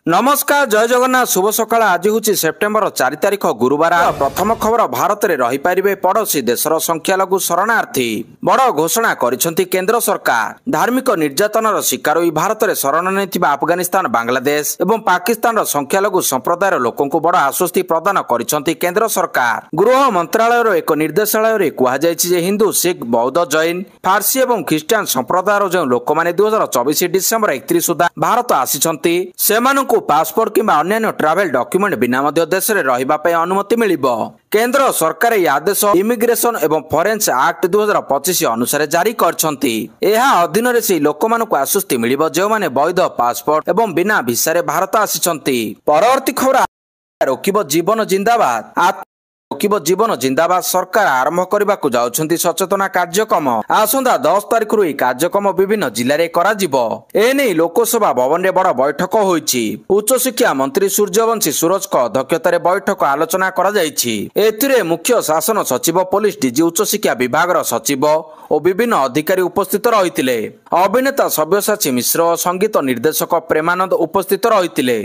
नमस्कार जय जगन्नाथ शुभ सकाळ। आज हूँ सेप्टेम्बर 4 तारिख गुरुवार। प्रथम खबर भारत में रहीपारे पड़ोशी देशर संख्यालघु शरणार्थी बड़ घोषणा करिसेंति केंद्र सरकार। धार्मिक निर्यातनार शिकार होई भारत में शरण नेथिबा अफगानिस्तान बांग्लादेश एवं पाकिस्तान संख्यालघु संप्रदायर लोकंकु बड़ आश्वस्ति प्रदान करिसेंति केंद्र सरकार। गृह मंत्रालय एक निर्देशालय में कहुଯାଇଛି जे हिंदू सिख बौद्ध जैन फारसी एवं ख्रीष्टान संप्रदायर जो लोक मैंने 2024 डिसेम्बर 31 सुधा भारत आसिछंती सेमानंकु पासपोर्ट किंबा अन्य ट्रैवल डॉक्यूमेंट बिना देश में रहिबा पई अनुमति मिलिबो। केंद्र सरकार यह आदेश इमिग्रेशन एवं फॉरेंस एक्ट 2025 अनुसार जारी करछंती। एहा अधीन रे से लोकमानकु आश्वस्ति मिलिबो जे माने वैध पासपोर्ट एवं बिना वीसा रे भारत आसिछंती। परवर्ती खबर रोकिबो जीवन जिंदाबाद। रोकिबो जीवन जिंदाबाद सरकार आरंभ करने को जाउछंती सचेतना कार्यक्रम। आसंता 10 तारिख रु कार्यक्रम विभिन्न जिले में कराजिबो। एने लोकसभा भवन में बड़ बैठक होईछि। उच्च शिक्षा मंत्री सूर्यवंशी सूरज को अध्यक्षतार बैठक आलोचना करा जायछि। एथिरे मुख्य शासन सचिव पुलिस डीजी उच्च शिक्षा विभाग सचिव और विभिन्न अधिकारी उपस्थित रहिथिले। अभिनेता सब्यसाची मिश्र और संगीत निर्देशक प्रेमानंद उपस्थित रहिथिले।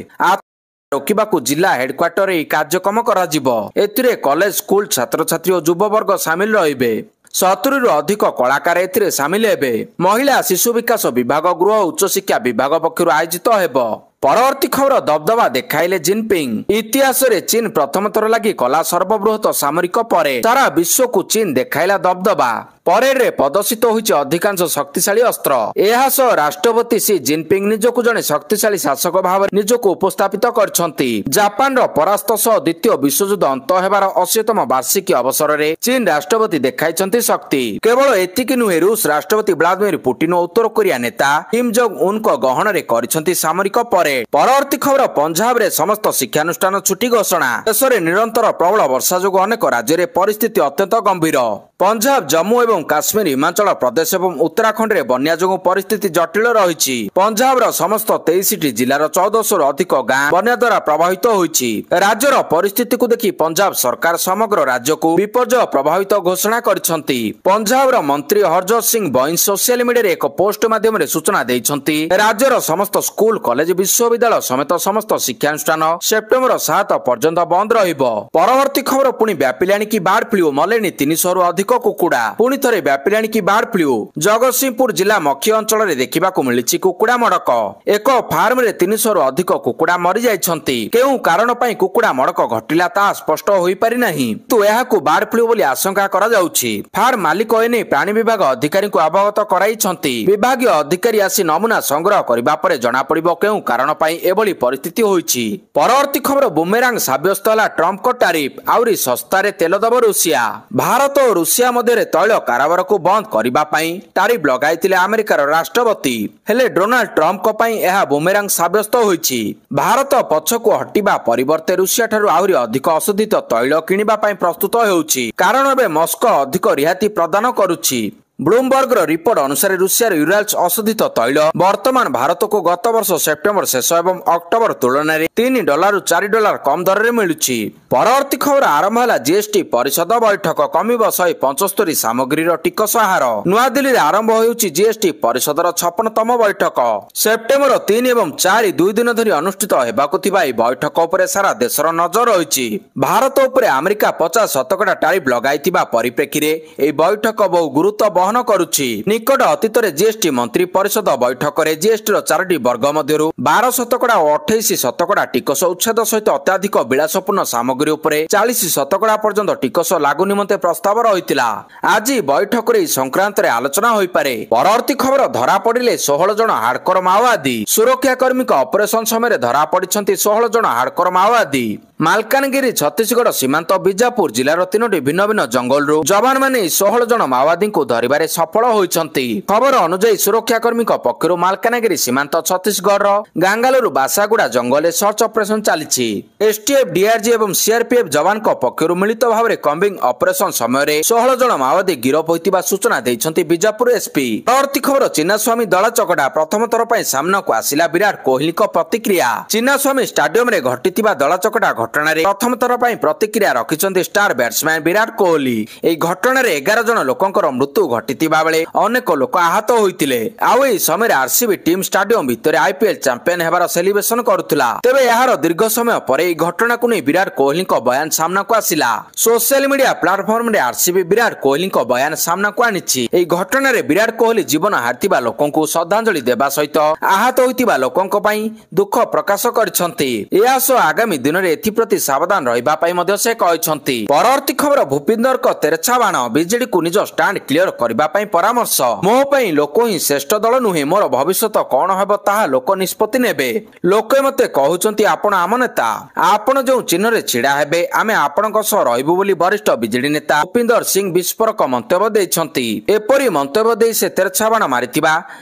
रोकिबाकु जिला हेडक्वार्टर कार्यक्रम कराजिबो। एथिरे कॉलेज स्कूल छात्र छात्री और युववर्ग सामिल रहिबे। 70 रु अधिक कलाकार एथिरे सामिल हेबे। महिला शिशु विकास विभाग गृह उच्च शिक्षा विभाग पक्षरु आयोजित हेबो। परवर्ती खबर दबदबा देखाइले जिनपिंग। इतिहास रे चीन प्रथम थर लागि कला सर्वबृहत सामरिक परे सारा विश्व को चीन देखाइला दबदबा। परेड रे प्रदर्शित होइछि अधिकांश शक्तिशाली अस्त्र। एहा सह राष्ट्रपति सी जिनपिंग निजको जने शक्तिशाली शासक भाव निजको उपस्थापित करछंती। जापान रो परास्त सह द्वितीय विश्वयुद्ध अंत हेबार 80तम वार्षिकी अवसर रे चीन राष्ट्रपति देखाइछंती शक्ति। केवल एतिकी नुहे रूस राष्ट्रपति व्लादिमीर पुतिन और उत्तर कोरिया नेता किम जोंग उन को गहन रे करिछंती सामरिक परेड। परवर्ती खबर पंजाब रे समस्त शिक्षानुष्ठान छुट्टी घोषणा। देश में निरंतर प्रबल वर्षा जो अनेक राज्य में परिस्थिति अत्यंत गंभीर। पंजाब जम्मू एवं काश्मीर हिमाचल प्रदेश एवं उत्तराखंड रे बन्या जो परिस्थिति जटिल रही। पंजाब रो समस्त 23 जिलार 1400 अधिक गाँ बन्या द्वारा प्रभावित होइछि। राज्यर परिस्थिति को देखि पंजाब सरकार समग्र राज्य को विपर्यय प्रभावित घोषणा करिसंती। पंजाब रो मंत्री हरजोत सिंह बइंस सोशल मीडिया रे एक पोस्ट माध्यम रे सूचना दैछंती। राज्यर समस्त स्कूल कॉलेज विश्वविद्यालय समेत समस्त शिक्षानुष्ठान सेप्टेम्बर 7 पर्यंत बंद रहिबो। परवर्ती खबर पुणी व्यापिलाणी की बार्ड फ्लू मलेनी 300 रु अधिक कुकुड़ा। पुणी थरे व्यापिलाणी की बार्ड फ्लू जगतसिंहपुर जिला मखी अंचल रे देखिबाकू मिलिछि कुकुड़ा मड़क। एक फार्म रे 300 रु अधिक कुकुड़ा मरि जाइछंती। केउ कारण पई कुकुड़ा मड़क घटिला ता स्पष्ट होई पारि नाही, तो एहाकू बार्ड फ्लू बोली आशंका करा जाउछि। फार्म मालिक एने प्राणी विभाग अधिकारी को अवगत कराइछंती। विभागीय अधिकारी आसी नमूना संग्रह करबा परे जणा पड़िबो केउ कारण पई एभली परिस्थिति होइछि। परवर्ती खबर बुमेरांग साब्यस्त होला ट्रम्प को टैरिफ आउरी सस्ता रे तेल दब रूसिया। भारत और रूसिया मध्य तैल कारोबार को बंद करबा पई टैरिफ लगाइतिले अमेरिकार राष्ट्रपति। हेले डोनाल्ड ट्रम्प को पई एहा बुमेरांग साब्यस्त होइछि। भारत पछको हटिबा परिवर्ते रूसिया ठारू आउरी अधिक अशोधित तैल किनिबा पई प्रस्तुत हेउछि, कारण एबे मस्को अधिक रिहाती प्रदान करुछि। ब्लूमबर्ग रिपोर्ट अनुसार रूसिया यूराल्स अशोधित तैल वर्तमान भारत को गत वर्ष सेप्टेम्बर शेष एवं अक्टोबर तुलन में $3 ରୁ $4 कम दर में मिलुछि। परवर्ती खबर आरंभ है जीएसटी परिषद बैठक कमिब 175 सामग्री टिकस हार। नुआ दिल्ली आरंभ होउछि जीएसटी परिषद 56तम बैठक। सेप्टेम्बर 3 एवं 4 2 दिन धरी अनुष्ठित हेबाकु थिबा ए बैठक उपरे सारा देशर नजर रहिछि। भारत उपरे अमेरिका 50% टैरिफ लगाइतिबा परिप्रेक्षी रे ए बैठक बहु गुरुत्व करुछि। निकट अतीत रे जीएसटी मंत्री परिषद बैठक रे जीएसटी रो 4टी वर्ग मध्यरु 12% और 28% टिकस उच्छेद सहित अत्याधिक विलासपूर्ण सामग्री उपरे 40% पर्यंत टिकस लागू निमंते प्रस्ताव रहितिला। आज बैठक रे संक्रांत रे आलोचना होई पारे। परवर्ती खबर धरा पड़िले 16 जन हार्डकोर माओवादी। सुरक्षा कर्मी का ऑपरेशन समय धरा पड़िछंती 16 जन हार्डकोर माओवादी। मालकानगिरी छत्तीसगढ़ सीमांत बीजापुर जिलार 3टी भिन्न भिन्न जंगल जवान माने 16 जन माओवादी को धरिबारे सफल होइछंती। खबर अनुसार सुरक्षा कर्मी पक्षरु मालकानगिरी सीमांत छत्तीसगढ़ गांगालुरु बासागुड़ा जंगल सर्च ऑपरेशन चलीछि। एसटीएफ डीआरजी एवं सीआरपीएफ जवान पक्षरु मिलित भाव में कम्बिंग ऑपरेशन समय 16 जन माओवादी गिरफ होइतिबा सूचना दैछंती बीजापुर एसपी। परवर्ती खबर चिन्नास्वामी दला चकटा प्रथम थर पई सामना को आसिला विराट कोहली प्रतिक्रिया। चिन्नास्वामी स्टाडियम रे घटितिबा दला चकटा ଘଟଣାରେ ପ୍ରଥମ ଥର ପାଇଁ ପ୍ରତିକ୍ରିୟା ରଖିଛନ୍ତି ଷ୍ଟାର ବ୍ୟାଟ୍ସମ୍ୟାନ ବିରାଟ କୋହଲି। ଏହି ଘଟଣାରେ 11 ଜଣ ଲୋକଙ୍କର ମୃତ୍ୟୁ ଘଟିଥିବା ବେଳେ ଅନେକ ଲୋକ ଆହତ ହୋଇଥିଲେ। ଆଉ ଏହି ସମୟରେ ଆରସିବି ଟିମ୍ ଷ୍ଟାଡିୟମ ଭିତରେ ଆଇପିଏଲ ଚାମ୍ପିୟନ ହେବାର ସେଲିବ୍ରେସନ କରୁଥିଲା। ତେବେ ଏହାର ଦୀର୍ଘ ସମୟ ପରେ ଏହି ଘଟଣାକୁ ନେଇ ବିରାଟ କୋହଲିଙ୍କ ବୟାନ ସାମ୍ନାକୁ ଆସିଲା। ସୋସିଆଲ ମିଡିଆ ପ୍ଲାଟଫର୍ମରେ ଆରସିବି ବିରାଟ କୋହଲିଙ୍କ ବୟାନ ସାମ୍ନାକୁ ଆଣିଛି। ଏହି ଘଟଣାରେ ବିରାଟ କୋହଲି ଜୀବନ ହାରିଥିବା ଲୋକଙ୍କୁ ଶ୍ରଦ୍ଧାଞ୍ଜଳି ଦେବା ସହିତ ଆହତ ହୋଇଥିବା ଲୋକଙ୍କ ପାଇଁ ଦୁଃଖ ପ୍ରକାଶ କରିଛନ୍ତି। ଏହା ସହ ଆଗାମୀ ଦିନରେ ଏଥିପ୍ରତି ସାବଧାନ ରହିବା ପାଇଁ ମଧ୍ୟ ସେ କହିଛନ୍ତି। ପରବର୍ତ୍ତୀ ଖବର ଭୂପିନ୍ଦରଙ୍କ ତେରଛା ବାଣ ବିଜେଡିକୁ ନିଜ ଷ୍ଟାଣ୍ଡ କ୍ଲିୟର କରିବା ପାଇଁ ପରାମର୍ଶ। ମୋ ପାଇଁ ଲୋକ ହିଁ ଶ୍ରେଷ୍ଠ ଦଳ ନୁହେଁ, ମୋର ଭବିଷ୍ୟତ କଣ ହେବ ତାହା ଲୋକ ନିଷ୍ପତ୍ତି ନେବେ। ଲୋକେ ମତେ କହୁଛନ୍ତି ଆପଣ ଆମ ନେତା, ଆପଣ ଯେଉଁ ଚିହ୍ନରେ ଛିଡା ହେବେ ଆମେ ଆପଣଙ୍କ ସହ ରହିବୁ ବୋଲି ବରିଷ୍ଠ ବିଜେଡି ନେତା ଭୂପିନ୍ଦର ସିଂ ବିସ୍ଫୋରକ ମନ୍ତବ୍ୟ ଦେଇଛନ୍ତି। ଏପରି ମନ୍ତବ୍ୟ ଦେଇ ସେ ତେରଛା ବାଣ ମାରିଥିବା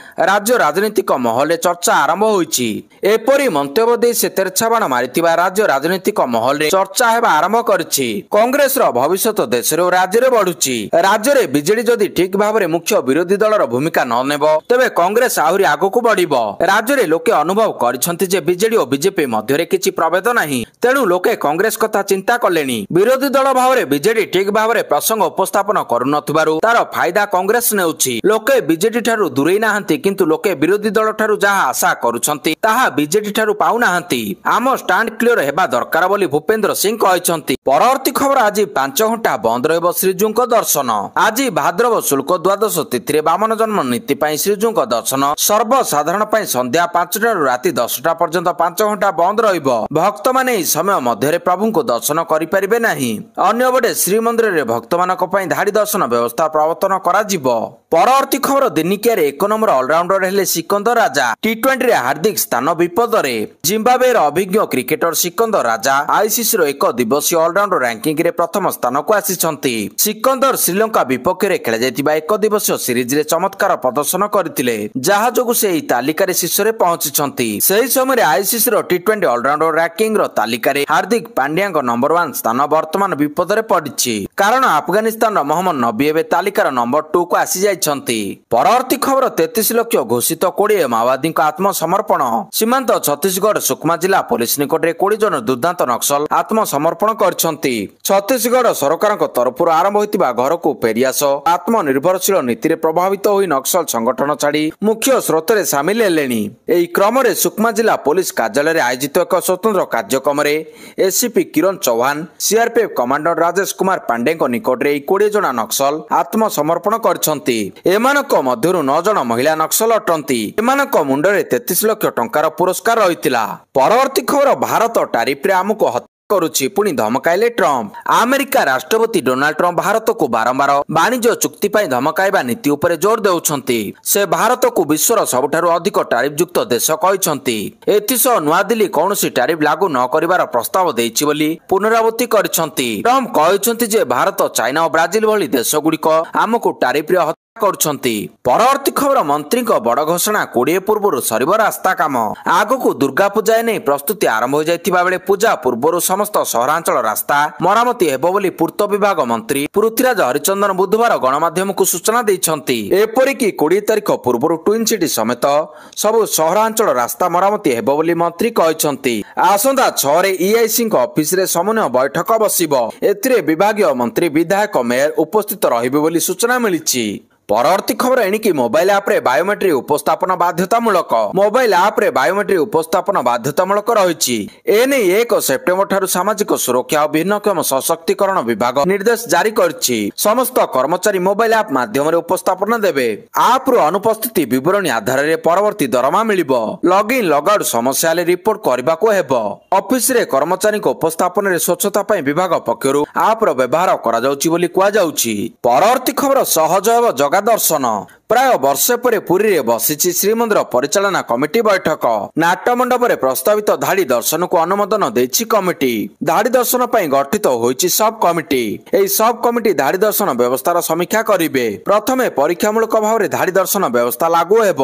ରାଜ୍ୟ ରାଜନୈତିକ ମହଲରେ ଚର୍ଚ୍ଚା ଆରମ୍ଭ ହୋଇଛି। ଏପରି ମନ୍ତବ୍ୟ ଦେଇ ସେ ତେରଛା ବାଣ ମାରିଥିବା ରାଜ୍ୟ ରାଜନୈତିକ ମହଲରେ ଚର୍ଚ୍ଚା ହେବା ଆରମ୍ଭ କରିଛି। କଂଗ୍ରେସର ଭବିଷ୍ୟତ ଦେଶରେ ଓ ରାଜ୍ୟରେ ବଢୁଛି। ରାଜ୍ୟରେ ବିଜେଡି ଯଦି ଠିକ ଭାବରେ ମୁଖ୍ୟ ବିରୋଧୀ ଦଳର ଭୂମିକା ନ ନେବ ତେବେ କଂଗ୍ରେସ ଆହୁରି ଆଗକୁ ବଢିବ। ରାଜ୍ୟରେ ଲୋକେ ଅନୁଭବ କରିଛନ୍ତି ଯେ ବିଜେଡି ଓ ବିଜେପି ମଧ୍ୟରେ କିଛି ପ୍ରଭେଦ ନାହିଁ, ତେଣୁ ଲୋକେ କଂଗ୍ରେସ କଥା ଚିନ୍ତା କଲେଣି। ବିରୋଧୀ ଦଳ ଭାବରେ ବିଜେଡି ଠିକ ଭାବରେ ପ୍ରସଙ୍ଗ ଉପସ୍ଥାପନ କରୁନଥିବାରୁ ତାର ଫାଇଦା କଂଗ୍ରେସ ନେଉଛି। ଲୋକେ ବିଜେଡି ଠାରୁ ଦୂରେଇ ନାହାନ୍ତି, କିନ୍ତୁ ଲୋକେ ବିରୋଧୀ ଦଳ ଠାରୁ ଯାହା ଆଶା କରୁଛନ୍ତି ତାହା ବିଜେଡି ଠାରୁ ପାଉନାହାନ୍ତି। ଆମ ଷ୍ଟାଣ୍ଡ କ୍ଲିୟର ହେବା ଦରକାର ବୋଲି ଭୂପେନ୍ଦ୍ର ସିଂ କହିଛନ୍ତି। ପରବର୍ତ୍ତୀ ଖବର ଆଜି 5 ଘଣ୍ଟା ବନ୍ଦ ରହିବ ଶ୍ରୀଜୀଉଙ୍କ ଦର୍ଶନ। ଆଜି ଭାଦ୍ରବ ଶୁକ୍ଳ ଦ୍ୱାଦଶ ତିଥିରେ ବାମନ ଜନ୍ମ ନୀତି ପାଇଁ ଶ୍ରୀଜୀଉଙ୍କ ଦର୍ଶନ ସର୍ବସାଧାରଣ ପାଇଁ ସନ୍ଧ୍ୟା 5ଟାରୁ ରାତି 10ଟା ପର୍ଯ୍ୟନ୍ତ 5 ଘଣ୍ଟା ବନ୍ଦ ରହିବ। ଭକ୍ତମାନେ ଏହି ସମୟ ମଧ୍ୟରେ ପ୍ରଭୁଙ୍କୁ ଦର୍ଶନ କରିପାରିବେ ନାହିଁ। ଅନ୍ୟପଟେ ଶ୍ରୀମନ୍ଦିରରେ ଭକ୍ତମାନଙ୍କ ପାଇଁ ଧାଡି ଦର୍ଶନ ବ୍ୟବସ୍ଥା ପ୍ରବର୍ତ୍ତନ କରାଯିବ। ପରବର୍ତ୍ତୀ ଖବର ଦିନିକିଆରେ 1 ନମ୍ବର ଅଲରାଉଣ୍ଡର ହେଲେ ସିକନ୍ଦର ରାଜା। ଟି20ରେ ହାର୍ଦ୍ଦିକ ସ୍ଥାନ ବିପଦରେ। ଜିମ୍ବାବେର ଅଭିଜ୍ଞ କ୍ରିକେଟର ସିକନ୍ଦର ରାଜା ଆଇସିସିର 1 ଦିବସୀୟ ଅଲରାଉଣ୍ଡର ରାଙ୍କିଙ୍ଗରେ ପ୍ରଥମ ସ୍ଥାନକୁ ଆସିଛନ୍ତି। ସିକନ୍ଦର ଶ୍ରୀଲଙ୍କା ବିପକ୍ଷରେ ଖେଳାଯାଇଥିବା 1 ଦିବସୀୟ ସିରିଜରେ ଚମତ୍କାର ପ୍ରଦର୍ଶନ କରିଥିଲେ, ଯାହା ଯୋଗୁଁ ସେ ଏହି ତାଲିକାରେ ଶୀର୍ଷରେ ପହଞ୍ଚିଛନ୍ତି। ସେହି ସମୟରେ ଆଇସିସିର ଟି20 ଅଲରାଉଣ୍ଡର ରାଙ୍କିଙ୍ଗର ତାଲିକାରେ ହାର୍ଦ୍ଦିକ ପାଣ୍ଡ୍ୟାଙ୍କ ନମ୍ବର 1 ସ୍ଥାନ ବର୍ତ୍ତମାନ ବିପଦରେ ପଡିଛି, କାରଣ ଆଫଗାନିସ୍ତାନର ମହମ୍ମଦ ନବୀ ଏବେ ତାଲିକାର ନମ୍ବର 2 କୁ ଆସିଯାଇଛନ୍ତି। ପରବର୍ତ୍ତୀ ଖବର 33 ଲକ୍ଷ ଘୋଷିତ 20 ମାଓବାଦୀଙ୍କ ଆତ୍ମସମର୍ପଣ। ସୀମାନ୍ତ ଛତିଶଗଡ଼ ସୁକମା ଜିଲ୍ଲା ପୋଲିସ ନିକଟରେ 20 ଜଣ ଦୁର୍ଦ୍ଦାନ୍ତ ନକ୍ସଲ ଆତ୍ମସମର୍ପଣ କରିଛନ୍ତି। ଛତିଶଗଡ଼ ସରକାରଙ୍କ ତରଫରୁ ଆରମ୍ଭ ହୋଇଥିବା ଘରକୁ ଫେରିଆସ ଆତ୍ମନିର୍ଭରଶୀଳ ନୀତିରେ ପ୍ରଭାବିତ ହୋଇ ନକ୍ସଲ ସଂଗଠନ ଛାଡି ମୁଖ୍ୟ ସ୍ରୋତରେ ସାମିଲ ହେଲେଣି। ଏହି କ୍ରମରେ ସୁକମା ଜିଲ୍ଲା ପୋଲିସ କାର୍ଯ୍ୟାଳୟରେ ଆୟୋଜିତ ଏକ ସ୍ୱତନ୍ତ୍ର କାର୍ଯ୍ୟକ୍ରମରେ ଏସିପି କିରଣ ଚୌହାନ, ସିଆରପିଏଫ୍ କମାଣ୍ଡର ରାଜେଶ କୁମାର ପାଣ୍ଡେଙ୍କ ନିକଟରେ ଏହି 20 ଜଣ ନକ୍ସଲ ଆତ୍ମସମର୍ପଣ କରିଛନ୍ତି। ଏମାନଙ୍କ ମଧ୍ୟରୁ 9 ଜଣ ମହିଳା ନକ୍ସଲ ଅଟନ୍ତି। ଏମାନଙ୍କ ମୁଣ୍ଡରେ 33 ଲକ୍ଷ ଟଙ୍କାର ପୁରସ୍କାର ରହିଥିଲା। ପରବର୍ତ୍ତୀ ଖବର ଭାରତ ଟାରିଫରେ ଆମକୁ କରୁଛି, ପୁଣି ଧମକାଇଲେ ଟ୍ରମ୍ପ। ଆମେରିକା ରାଷ୍ଟ୍ରପତି ଡୋନାଲ୍ଡ ଟ୍ରମ୍ପ ଭାରତକୁ ବାରମ୍ବାର ବାଣିଜ୍ୟ ଚୁକ୍ତି ପାଇଁ ଧମକାଇବା ନୀତି ଉପରେ ଜୋର ଦେଉଛନ୍ତି। ସେ ଭାରତକୁ ବିଶ୍ୱର ସବୁଠାରୁ ଅଧିକ ଟାରିଫ ଯୁକ୍ତ ଦେଶ କହିଛନ୍ତି। ଏଥିସହ ନୂଆଦିଲ୍ଲୀ କୌଣସି ଟାରିଫ ଲାଗୁ ନ କରିବାର ପ୍ରସ୍ତାବ ଦେଇଛି ବୋଲି ପୁନରାବୃତ୍ତି କରିଛନ୍ତି। ଟ୍ରମ୍ପ କହିଛନ୍ତି ଯେ ଭାରତ, ଚାଇନା ଓ ବ୍ରାଜିଲ ଭଳି ଦେଶଗୁଡ଼ିକ ଆମକୁ ଟାରିଫରେ କରୁଛନ୍ତି। ପରବର୍ତ୍ତୀ ଖବର ମନ୍ତ୍ରୀଙ୍କ ବଡ ଘୋଷଣା, 20 ପୂର୍ବରୁ ସରିବ ରାସ୍ତା କାମ। ଆଗକୁ ଦୁର୍ଗା ପୂଜା ନେଇ ପ୍ରସ୍ତୁତି ଆରମ୍ଭ ହୋଇଯାଇଥିବା ବେଳେ ପୂଜା ପୂର୍ବରୁ ସମସ୍ତ ସହରାଞ୍ଚଳ ରାସ୍ତା ମରାମତି ହେବ ବୋଲି ପୂର୍ତ୍ତ ବିଭାଗ ମନ୍ତ୍ରୀ ପୃଥ୍ୱୀରାଜ ହରିଚନ୍ଦନ ବୁଧବାର ଗଣମାଧ୍ୟମକୁ ସୂଚନା ଦେଇଛନ୍ତି। ଏପରିକି 20 ତାରିଖ ପୂର୍ବରୁ ଟ୍ୱିନ୍ ସିଟି ସମେତ ସବୁ ସହରାଞ୍ଚଳ ରାସ୍ତା ମରାମତି ହେବ ବୋଲି ମନ୍ତ୍ରୀ କହିଛନ୍ତି। ଆସନ୍ତା 6ରେ ଇଆଇସିଙ୍କ ଅଫିସରେ ସମନ୍ୱୟ ବୈଠକ ବସିବ। ଏଥିରେ ବିଭାଗୀୟ ମନ୍ତ୍ରୀ, ବିଧାୟକ, ମେୟର ଉପସ୍ଥିତ ରହିବେ ବୋଲି ସୂଚନା ମିଳିଛି। ପରବର୍ତ୍ତୀ ଖବର ଏଣିକି ମୋବାଇଲ ଆପ୍ରେ ବାୟୋମେଟ୍ରିକ ଉପସ୍ଥାପନ ବାଧ୍ୟତାମୂଳକ। ମୋବାଇଲ ଆପ୍ରେ ବାୟୋମେଟ୍ରିକ ଉପସ୍ଥାପନ ବାଧ୍ୟତାମୂଳକ ରହିଛି। ଏନେଇ 1 ସେପ୍ଟେମ୍ବର ଠାରୁ ସାମାଜିକ ସୁରକ୍ଷା ଓ ଭିନ୍ନକ୍ଷମ ସଶକ୍ତିକରଣ ବିଭାଗ ନିର୍ଦ୍ଦେଶ ଜାରି କରିଛି। ସମସ୍ତ କର୍ମଚାରୀ ମୋବାଇଲ ଆପ୍ ମାଧ୍ୟମରେ ଉପସ୍ଥାପନ ଦେବେ। ଆପ୍ରୁ ଅନୁପସ୍ଥିତି ବିବରଣୀ ଆଧାରରେ ପରବର୍ତ୍ତୀ ଦରମା ମିଳିବ। ଲଗ୍ଇନ୍ ଲଗ୍ଆଉଟ୍ ସମସ୍ୟା ହେଲେ ରିପୋର୍ଟ କରିବାକୁ ହେବ। ଅଫିସରେ କର୍ମଚାରୀଙ୍କ ଉପସ୍ଥାପନରେ ସ୍ୱଚ୍ଛତା ପାଇଁ ବିଭାଗ ପକ୍ଷରୁ ଆପ୍ର ବ୍ୟବହାର କରାଯାଉଛି ବୋଲି କୁହାଯାଉଛି। ପରବର୍ତ୍ତୀ ଖବର ସହଜ ହେବ ଜଗା ଦର୍ଶନ। ପ୍ରାୟ ବର୍ଷେ ପରେ ପୁରୀରେ ବସିଛି ଶ୍ରୀମନ୍ଦିର ପରିଚାଳନା କମିଟି ବୈଠକ। ନାଟ ମଣ୍ଡପରେ ପ୍ରସ୍ତାବିତ ଧାଡି ଦର୍ଶନକୁ ଅନୁମୋଦନ ଦେଇଛି କମିଟି। ଧାଡି ଦର୍ଶନ ପାଇଁ ଗଠିତ ହୋଇଛି ସବ୍ କମିଟି। ଏହି ସବ୍ କମିଟି ଧାଡି ଦର୍ଶନ ବ୍ୟବସ୍ଥାର ସମୀକ୍ଷା କରିବେ। ପ୍ରଥମେ ପରୀକ୍ଷାମୂଳକ ଭାବରେ ଧାଡି ଦର୍ଶନ ବ୍ୟବସ୍ଥା ଲାଗୁ ହେବ।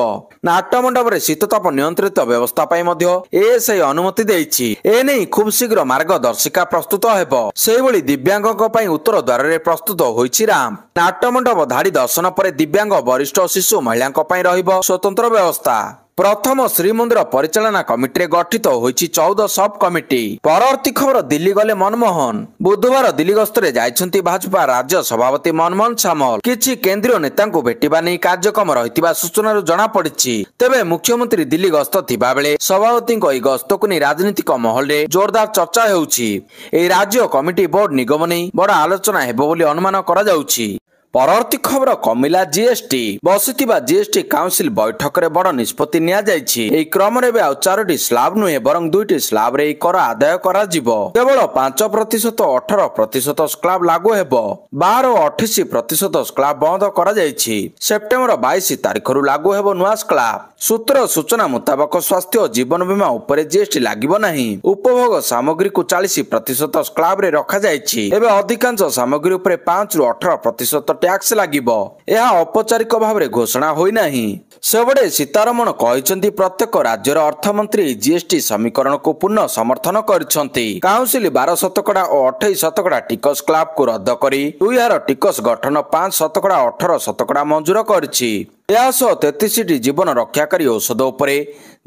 ନାଟ ମଣ୍ଡପରେ ଶୀତତାପ ନିୟନ୍ତ୍ରିତ ବ୍ୟବସ୍ଥା ପାଇଁ ମଧ୍ୟ ଏଏସ୍ଆଇ ଅନୁମତି ଦେଇଛି। ଏନେଇ ଖୁବ୍ ଶୀଘ୍ର ମାର୍ଗଦର୍ଶିକା ପ୍ରସ୍ତୁତ ହେବ। ସେହିଭଳି ଦିବ୍ୟାଙ୍ଗଙ୍କ ପାଇଁ ଉତ୍ତର ଦ୍ୱାରରେ ପ୍ରସ୍ତୁତ ହୋଇଛି ରାମ୍ପ। ନାଟ ମଣ୍ଡପ ଧାଡି ଦର୍ଶନ ପରେ ଦିବ୍ୟାଙ୍ଗ, ବରିଷ୍ଠ ଶିଶୁ, ମହିଳାଙ୍କ ପାଇଁ ରହିବ ସ୍ୱତନ୍ତ୍ର ବ୍ୟବସ୍ଥା। प्रथम श्रीमंदिर परिचालना कमिटी गठित होईछि 14 सब कमिटी। परवर्ती खबर दिल्ली गले मनमोहन। बुधवार दिल्ली गस्तरे जाइछन्ति भाजपा राज्य सभापति मनमोहन सामल। किछि केंद्रीय नेतांको भेटिबा नै कार्यक्रम रहितिबा सूचनारु जणा पड़िछि। तेबे मुख्यमंत्री दिल्ली गस्त थिबा बेले सभापतिको एई गस्तको नै राजनीतिक महल रे जोरदार चर्चा हेउछि। एई राज्य कमिटी बोर्ड निगम नै बड़ आलोचना हेबो बोली अनुमान करा जाउछि। परवर्ती खबर कमिला जीएसटी। बसिथिबा जीएसटी काउंसिल बैठक रे बड़ निष्पत्ति निया जाइछि। एई क्रम रे आ 4टी स्लैब नुहे बरं 2टी स्लैब रे कर आदाय करा जिवो। केवल 5% 18% स्लैब लागू हेबो। 12 और 28% स्लैब बंद करा जाइछि। सेप्टेम्बर 22 तारिखरु लागू हेबो नुआ स्लैब। सूत्र सूचना मुताबक स्वास्थ्य और जीवन बीमा उपरे जीएसटी लागिबो नाही। उपभोग सामग्री को 40% स्लैब रे रखा जाइछि। एबे अधिकांश सामग्री उपरे 5 रु 18% टैक्स लागिबो। यह औपचारिक भाव में घोषणा होई नाही। सेबडे सीतारमण कहिसंती प्रत्येक राज्यर अर्थमंत्री जीएसटी समीकरण को पुनः समर्थन करिसंती। काउंसिल 12% और 28% टिकस स्लैब को रद्द करी 2 टिकस गठन 5% 18% मंजूर करिछि। यह 33टी जीवन रक्षाकारी औषध उपरे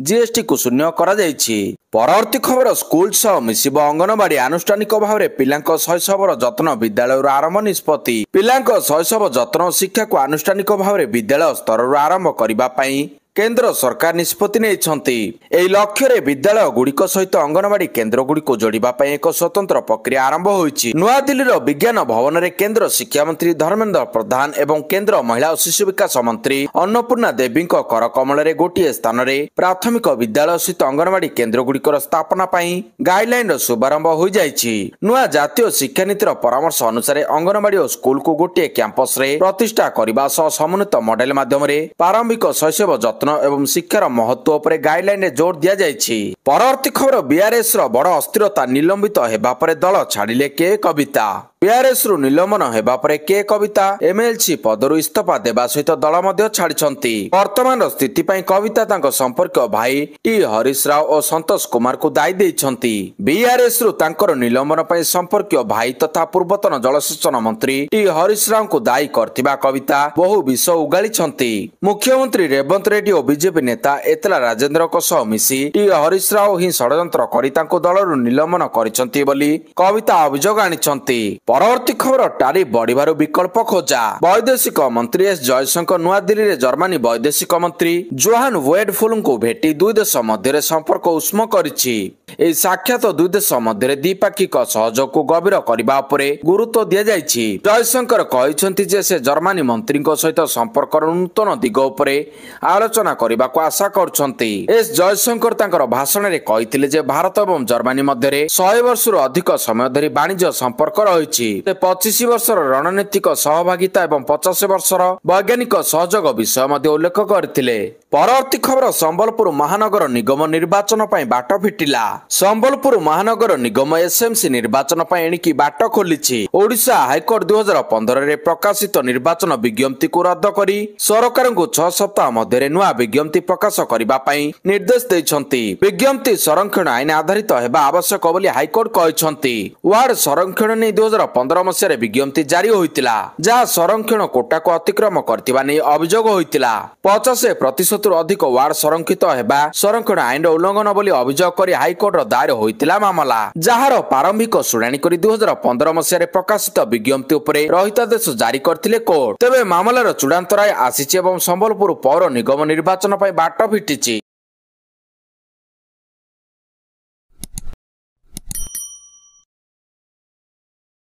जीएसटी को शून्य करा जाइछि। परवर्ती खबर स्कूल सह मिसिब अंगनवाड़ी आनुष्ठानिक भाव में पिलांक शैशवर जत्न विद्यालय आरंभ निष्पत्ति। पिलांक शैशव जत्न शिक्षा को आनुष्ठानिक भाव में विद्यालय स्तर आरंभ करबा पई केंद्र सरकार निष्पत्ति नेइछन्ति। एई लक्ष्य रे विद्यालय गुड़िक सहित अंगनवाड़ी केंद्र गुड़िक जोड़िबा पई एक स्वतंत्र प्रक्रिया आरंभ होईछि। नुआ दिल्लीर विज्ञान भवन रे केंद्र शिक्षा मंत्री धर्मेंद्र प्रधान एवं केंद्र महिला और शिशु विकास मंत्री अन्नपूर्णा देवी करकमल रे गोटिए स्थान रे प्राथमिक विद्यालय सहित अंगनवाड़ी केंद्र गुड़िकर स्थापना पई गाइडलाइन शुभारंभ हो जाइछि। नुआ जातीय शिक्षा नीतिर परामर्श अनुसार अंगनवाड़ी और स्कूल को गोटिए कैंपस रे प्रतिष्ठा करबा सह समन्वित मॉडल माध्यम रे प्रारंभिक शैशव जत्न एवं शिक्षार महत्व उपरे गाइडलाइन रे जोर दिया जाइछि। परवर्ती खबर बीआरएस रो बड़ अस्थिरता निलंबित हेबा परे दल छाड़िले के कविता। बीआरएस रु निलंबन हेबा परे के कविता एमएलसी पदरु इस्तीफा देबा सहित दल मध्य छाड़िछन्ति। वर्तमान स्थिति पई कविता तांको संपर्क भाई टी हरीश राव और संतोष कुमार को दायी दैछन्ति। बीआरएस रु तांकर निलंबन पई संपर्क भाई तथा पूर्वतन जलसेचन मंत्री टी हरीश राव को दायी करथिबा कविता बहु विषय उगालिछन्ति। मुख्यमंत्री रेवंत रेड्डी और बीजेपी नेता एतला राजेंद्र को सह मिसी टी हरीश राव ही षडयंत्र करी तांको दलरु निलंबन करिछन्ति बोली कविता अभियोग आनिछन्ति। परवर्ती खबर टारिफ बढ़िबार विकल्प खोजा। वैदेशिक मंत्री एस जयशंकर नुआ दिल्ली रे जर्मनी वैदेशिक मंत्री जोहान वेडफुल को भेटी दुई देश मध्य संपर्क उष्म करिछि। एई साक्षात दुई देश मध्य द्विपाक्षिक सहयोग को गभीर करबा उपरे गुरुत्व दिया जाइछि। जयशंकर कहिसंति जे से जर्मनी मंत्री सहित संपर्क नूतन दिग उपरे आलोचना करबा को आशा करछन्ति। एस जयशंकर तांकर भाषण रे कहिथिले जे भारत एवं जर्मनी मध्य 100 वर्ष अधिक समय धरि वाणिज्य संपर्क रहिछि। 25 वर्षर रणनीतिक सहभागिता एवं 50 वर्षर वैज्ञानिक सहयोग विषय मध्य उल्लेख करथिले। परवर्ती खबर संबलपुर महानगर निगम निर्वाचन पई बाट फिटिला। संबलपुर महानगर निगम एसएमसी निर्वाचन पई एणिकी बाट खोलिछि। ओडिशा हाईकोर्ट 2015 रे प्रकाशित निर्वाचन विज्ञप्ति को रद्द करी सरकार को 6 सप्ताह मध्य नुआ विज्ञप्ति प्रकाश करबा पई निर्देश दैछन्ति। विज्ञप्ति संरक्षण आईन आधारित हेबा आवश्यक बोली हाईकोर्ट कहिसन्ति। वार्ड संरक्षण नै 2015 मसिया विज्ञप्ति जारी होइतिला जहा संरक्षण कोटा को अतिक्रम करथिबा नै अभियोग होइतिला। 50% अधिक वार्ड संरक्षित हेबा संरक्षण आईन उल्लंघन बोली अभियोग करी हाईकोर्ट दायर होइतिला मामला जहार प्रारंभिक शुणाणी करी 2015 मसिया प्रकाशित विज्ञप्ति उपरे रहितादेश जारी करथिले कोर्ट। तेबे मामलार चूड़ांत राय आसीछि एवं संबलपुर पौर निगम निर्वाचन पई बाट फिटिछि।